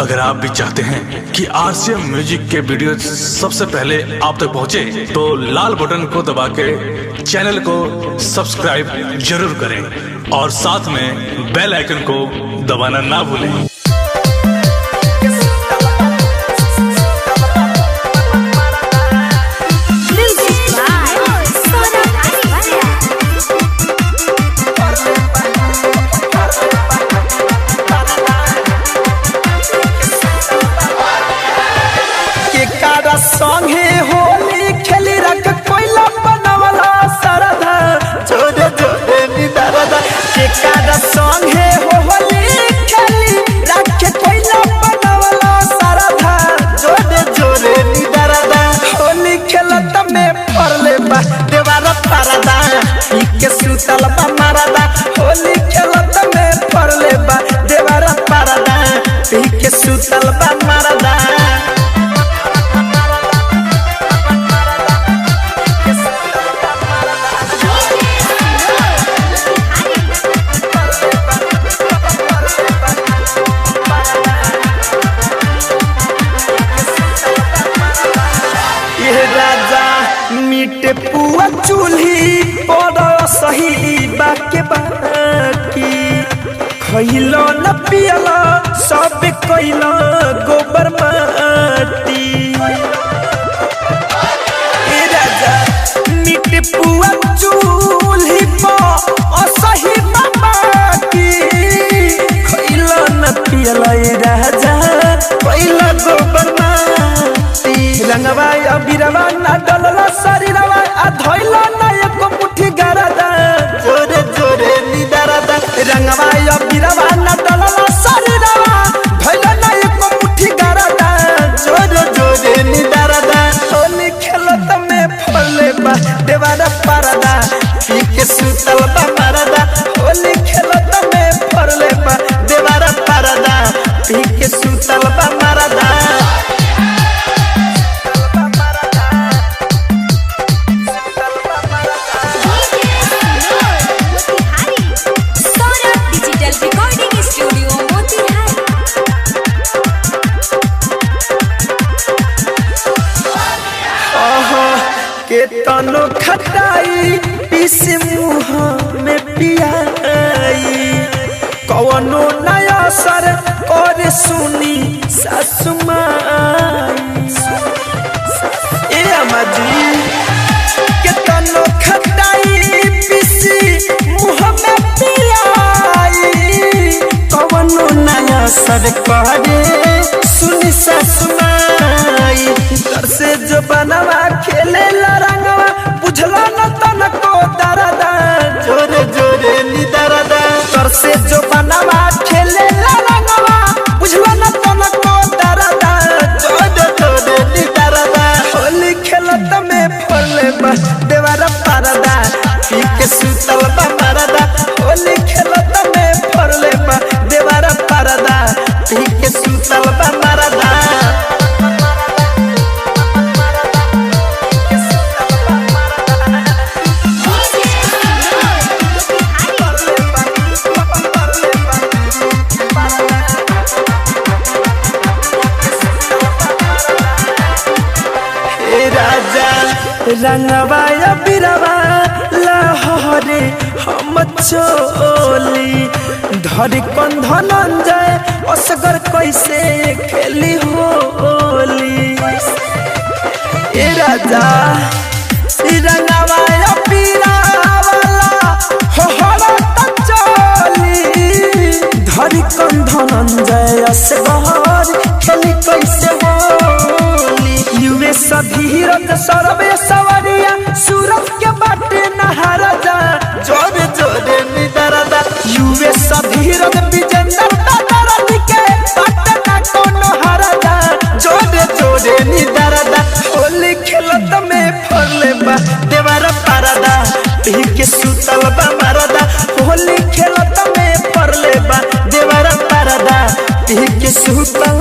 अगर आप भी चाहते हैं कि आरसीएम म्यूजिक के वीडियो सबसे पहले आप तक पहुंचे, तो लाल बटन को दबा के चैनल को सब्सक्राइब जरूर करें और साथ में बेल आइकन को दबाना ना भूलें। संगे होली खेली रख कोइला बनवला सरधा जोरे जोरे निदरदा के कादा संगे होली खेली रख कोइला बनवला सरधा जोरे जोरे निदरदा होली खेलत में परले बा देवारा परदा के सुतल बा मरदा होली खेलत में परले बा देवारा परदा के सुतल बा मरदा। मीटे पुआ चूल्ही पर सही बाके बाकी खइलो न पियलो सब कइलो गोबर माटी ए राजा मीटे पुआ चूल्ही पर सही बाकी खइलो न पियलो ए राजा कइलो गोबर माटी रंगवा अबिरवा ना डलला शरीरवा आ धइला ना एको मुट्ठी गरदा जोरे जोरे निदरदा रंगवा अबिरवा ना डलला शरीरवा धइला ना एको मुट्ठी गरदा जोरे जोरे निदरदा होली खेलत में फले बा देवारा परदा के सुतल बा मरदा होली खेलत में फले बा देवारा परदा के सुतल बा मरदा। के तनो खटाई पीस मुँह में पियाई कवनो नया सर और सुनी सासु माई ए अम्माजी के तनो खटाई पीस मुँह में पियाई कवनो नया सर करे सुनी सासु माई तर से जो बनवा खेले रंगवा बुझला न तनको दरदा जोरे जोरे निदरदा तर से जो बनवा खेले रंगवा बुझला न तनको दरदा जोरे जोरे निदरदा होली खेलत में फले बा देवारा परदा के सुतल बा मरदा होली खेलत में फले बा देवारा परदा के सुतल बा मरदा। रंगवा बिरवा लहरे हम चोली धर कंधनंजय असगर कैसे खेली होली ए राजा रंगवा बिरवा चोली धर कंधनंजय असगर खेली कैसे होली युवे सधीरत सरवे सवरिया सूरत के बाटे नहारा जा जोरे जोरे निदरदा युवे सधीरत विजेंद्र दादरद के बाटे ना कोनो हारा जा जोरे जोरे निदरदा होली खेलत में फरले बा देवारा परदा के सुतल बा मरदा होली खेलत में फरले बा देवारा परदा के सुतल